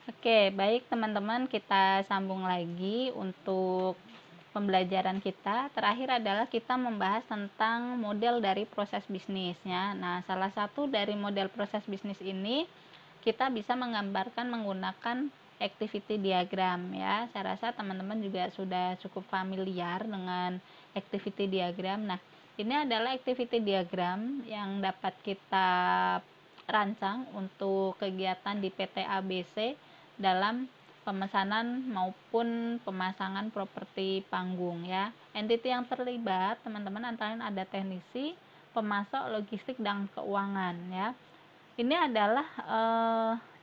Oke, baik teman-teman, kita sambung lagi untuk pembelajaran kita. Terakhir adalah kita membahas tentang model dari proses bisnisnya. Nah, salah satu dari model proses bisnis ini kita bisa menggambarkan menggunakan activity diagram ya. Saya rasa teman-teman juga sudah cukup familiar dengan activity diagram. Nah, ini adalah activity diagram yang dapat kita rancang untuk kegiatan di PT ABC dalam pemesanan maupun pemasangan properti panggung ya. Entiti yang terlibat teman-teman antara lain ada teknisi, pemasok, logistik, dan keuangan ya. Ini adalah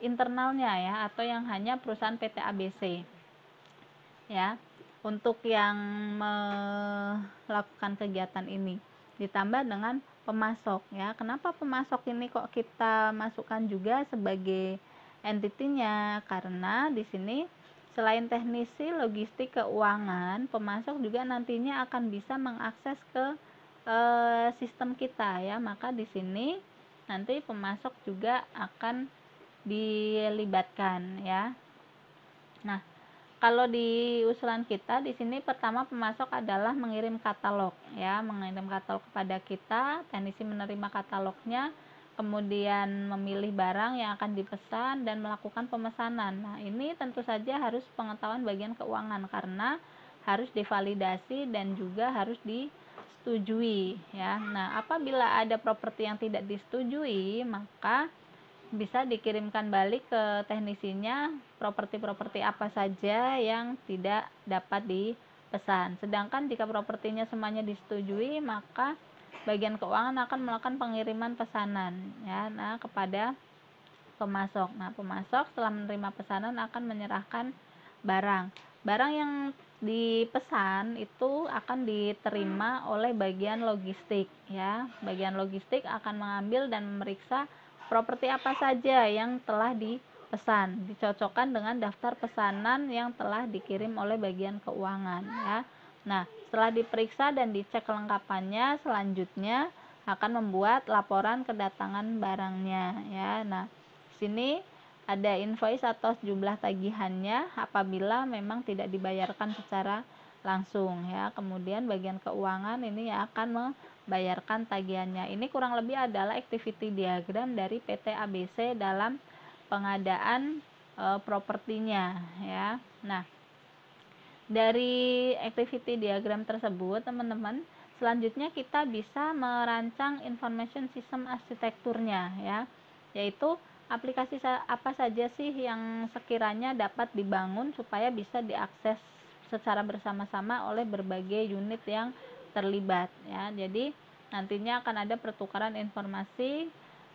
internalnya ya, atau yang hanya perusahaan PT ABC ya, untuk yang melakukan kegiatan ini. Ditambah dengan pemasok ya. Kenapa pemasok ini kok kita masukkan juga sebagai entitinya? Karena di sini selain teknisi, logistik, keuangan, pemasok juga nantinya akan bisa mengakses ke sistem kita ya. Maka di sini nanti pemasok juga akan dilibatkan ya. Nah, kalau di usulan kita di sini pertama pemasok adalah mengirim katalog ya, mengirim katalog kepada kita, teknisi menerima katalognya, kemudian memilih barang yang akan dipesan dan melakukan pemesanan. Nah, ini tentu saja harus pengetahuan bagian keuangan karena harus divalidasi dan juga harus disetujui ya. Nah, apabila ada properti yang tidak disetujui, maka bisa dikirimkan balik ke teknisinya properti-properti apa saja yang tidak dapat dipesan. Sedangkan jika propertinya semuanya disetujui, maka bagian keuangan akan melakukan pengiriman pesanan ya, nah kepada pemasok. Nah, pemasok setelah menerima pesanan akan menyerahkan barang. Barang yang dipesan itu akan diterima oleh bagian logistik ya. Bagian logistik akan mengambil dan memeriksa properti apa saja yang telah dipesan, dicocokkan dengan daftar pesanan yang telah dikirim oleh bagian keuangan ya. Nah, setelah diperiksa dan dicek kelengkapannya, selanjutnya akan membuat laporan kedatangan barangnya ya. Nah, sini ada invoice atau jumlah tagihannya apabila memang tidak dibayarkan secara langsung ya. Kemudian bagian keuangan ini akan membayarkan tagihannya. Ini kurang lebih adalah activity diagram dari PT ABC dalam pengadaan propertinya ya. Nah, dari activity diagram tersebut teman-teman, selanjutnya kita bisa merancang information system arsitekturnya ya, yaitu aplikasi apa saja sih yang sekiranya dapat dibangun supaya bisa diakses secara bersama-sama oleh berbagai unit yang terlibat ya. Jadi nantinya akan ada pertukaran informasi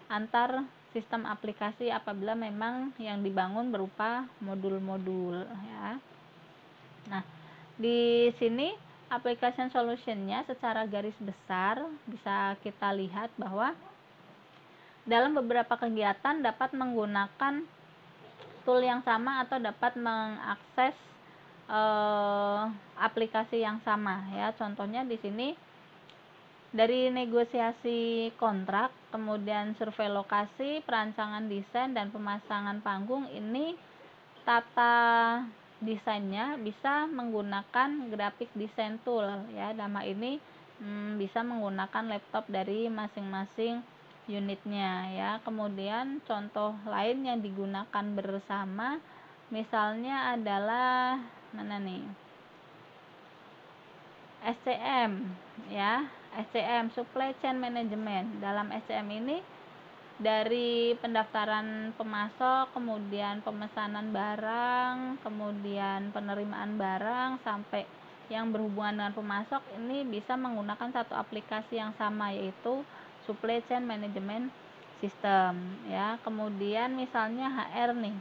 antar sistem aplikasi apabila memang yang dibangun berupa modul-modul ya. Nah, di sini application solutionnya secara garis besar bisa kita lihat bahwa dalam beberapa kegiatan dapat menggunakan tool yang sama atau dapat mengakses aplikasi yang sama ya. Contohnya di sini dari negosiasi kontrak, kemudian survei lokasi, perancangan desain dan pemasangan panggung, ini tata desainnya bisa menggunakan graphic design tool ya. Dalam hal ini bisa menggunakan laptop dari masing-masing unitnya ya. Kemudian contoh lain yang digunakan bersama misalnya adalah mana nih, SCM ya. SCM, Supply Chain Management. Dalam SCM ini dari pendaftaran pemasok, kemudian pemesanan barang, kemudian penerimaan barang, sampai yang berhubungan dengan pemasok, ini bisa menggunakan satu aplikasi yang sama, yaitu Supply Chain Management System ya. Kemudian misalnya HR nih,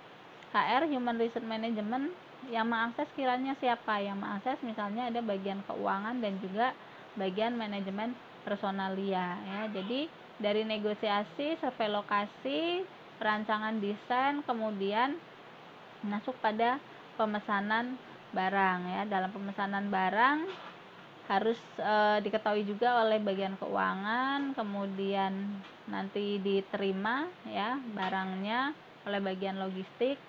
HR, Human Resource Management, yang mengakses kiranya siapa? Yang mengakses misalnya ada bagian keuangan dan juga bagian manajemen personalia ya. Jadi dari negosiasi, survei lokasi, perancangan desain, kemudian masuk pada pemesanan barang ya. Dalam pemesanan barang harus diketahui juga oleh bagian keuangan, kemudian nanti diterima ya barangnya oleh bagian logistik,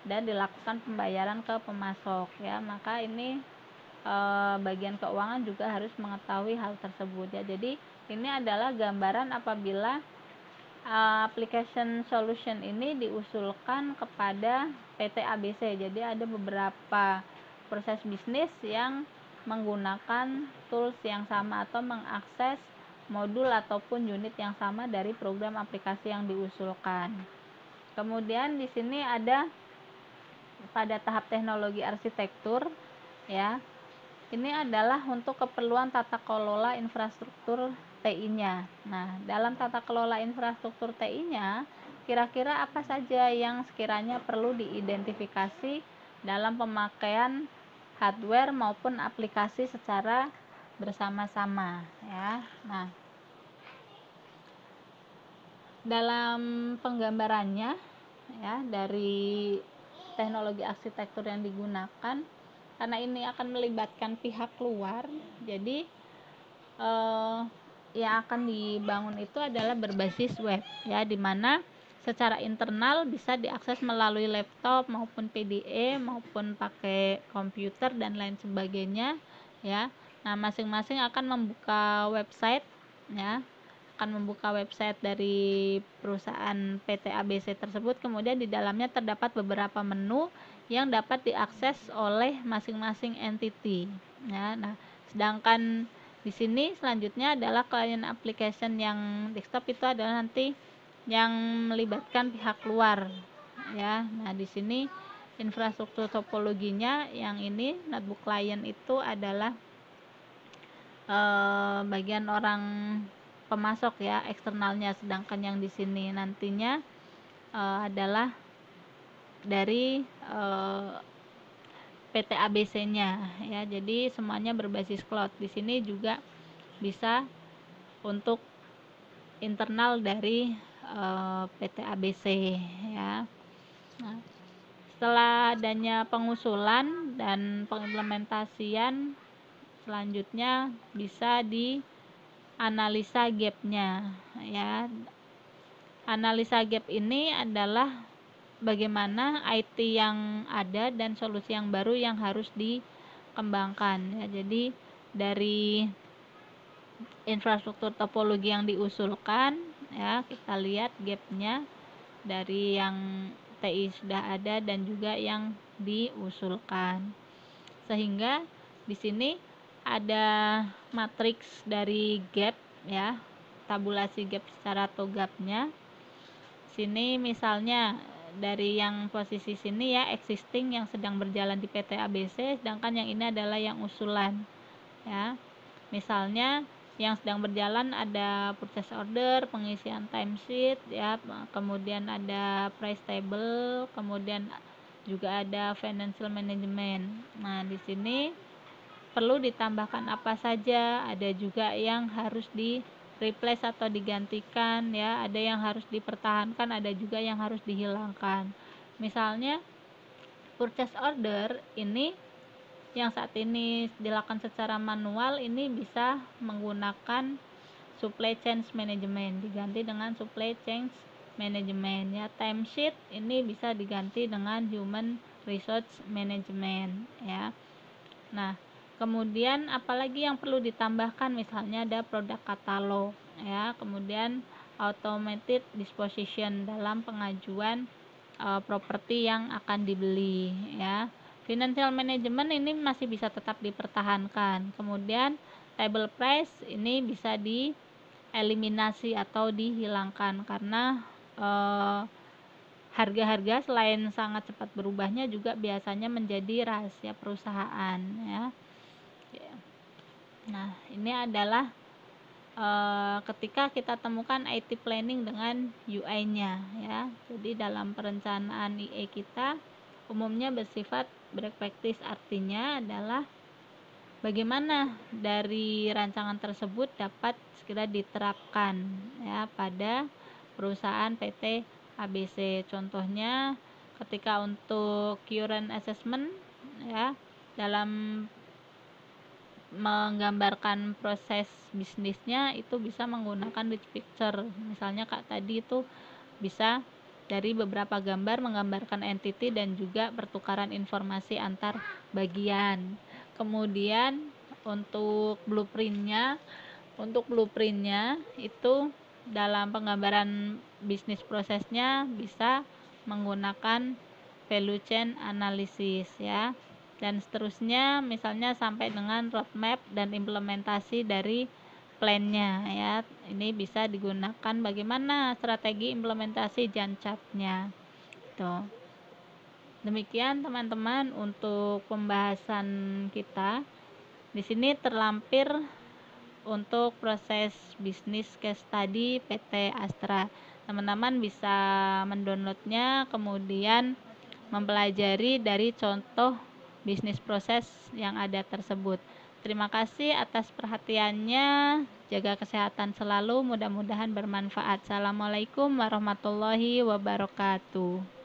dan dilakukan pembayaran ke pemasok ya. Maka ini bagian keuangan juga harus mengetahui hal tersebut ya. Jadi ini adalah gambaran apabila application solution ini diusulkan kepada PT ABC. Jadi ada beberapa proses bisnis yang menggunakan tools yang sama atau mengakses modul ataupun unit yang sama dari program aplikasi yang diusulkan. Kemudian di sini ada pada tahap teknologi arsitektur ya. Ini adalah untuk keperluan tata kelola infrastruktur TI-nya. Nah, dalam tata kelola infrastruktur TI-nya, kira-kira apa saja yang sekiranya perlu diidentifikasi dalam pemakaian hardware maupun aplikasi secara bersama-sama ya. Nah, dalam penggambarannya ya dari teknologi arsitektur yang digunakan, karena ini akan melibatkan pihak luar, jadi yang akan dibangun itu adalah berbasis web ya, dimana secara internal bisa diakses melalui laptop maupun PDA maupun pakai komputer dan lain sebagainya ya. Nah, masing-masing akan membuka website ya, akan membuka website dari perusahaan PT ABC tersebut. Kemudian di dalamnya terdapat beberapa menu yang dapat diakses oleh masing-masing entity ya. Nah, sedangkan di sini selanjutnya adalah client application yang desktop, itu adalah nanti yang melibatkan pihak luar ya. Nah, di sini infrastruktur topologinya yang ini notebook client itu adalah bagian orang pemasok ya, eksternalnya, sedangkan yang di sini nantinya adalah dari PT ABC-nya ya. Jadi semuanya berbasis cloud. Di sini juga bisa untuk internal dari PT ABC ya. Nah, setelah adanya pengusulan dan pengimplementasian, selanjutnya bisa dianalisa gap-nya ya. Analisa gap ini adalah bagaimana IT yang ada dan solusi yang baru yang harus dikembangkan ya. Jadi dari infrastruktur topologi yang diusulkan ya, kita lihat gapnya dari yang TI sudah ada dan juga yang diusulkan, sehingga di sini ada matriks dari gap ya, tabulasi gap secara TOGAP-nya. Sini misalnya dari yang posisi sini ya, existing yang sedang berjalan di PT ABC, sedangkan yang ini adalah yang usulan ya. Misalnya yang sedang berjalan ada purchase order, pengisian timesheet ya, kemudian ada price table, kemudian juga ada financial management. Nah, di sini perlu ditambahkan apa saja, ada juga yang harus di replace atau digantikan ya, ada yang harus dipertahankan, ada juga yang harus dihilangkan. Misalnya purchase order ini yang saat ini dilakukan secara manual, ini bisa menggunakan supply chain management, diganti dengan supply chain management ya. Timesheet ini bisa diganti dengan human resource management ya. Nah, kemudian apalagi yang perlu ditambahkan, misalnya ada produk katalog ya, kemudian automated disposition dalam pengajuan properti yang akan dibeli ya. Financial management ini masih bisa tetap dipertahankan. Kemudian table price ini bisa dieliminasi atau dihilangkan karena harga-harga selain sangat cepat berubahnya juga biasanya menjadi rahasia perusahaan ya. Nah, ini adalah ketika kita temukan IT planning dengan UI-nya ya. Jadi dalam perencanaan IE kita umumnya bersifat best practice, artinya adalah bagaimana dari rancangan tersebut dapat segera diterapkan ya pada perusahaan PT ABC. Contohnya ketika untuk current assessment ya, dalam menggambarkan proses bisnisnya itu bisa menggunakan rich picture. Misalnya Kak tadi itu bisa dari beberapa gambar menggambarkan entity dan juga pertukaran informasi antar bagian. Kemudian untuk blueprintnya itu dalam penggambaran bisnis prosesnya bisa menggunakan value chain analysis ya, dan seterusnya, misalnya sampai dengan roadmap dan implementasi dari plan-nya ya. Ini bisa digunakan bagaimana strategi implementasi Gantt chart-nya. Tuh. Demikian teman-teman untuk pembahasan kita. Di sini terlampir untuk proses bisnis case study PT Astra. Teman-teman bisa mendownloadnya, kemudian mempelajari dari contoh bisnis proses yang ada tersebut. Terima kasih atas perhatiannya. Jaga kesehatan selalu, mudah-mudahan bermanfaat. Assalamualaikum warahmatullahi wabarakatuh.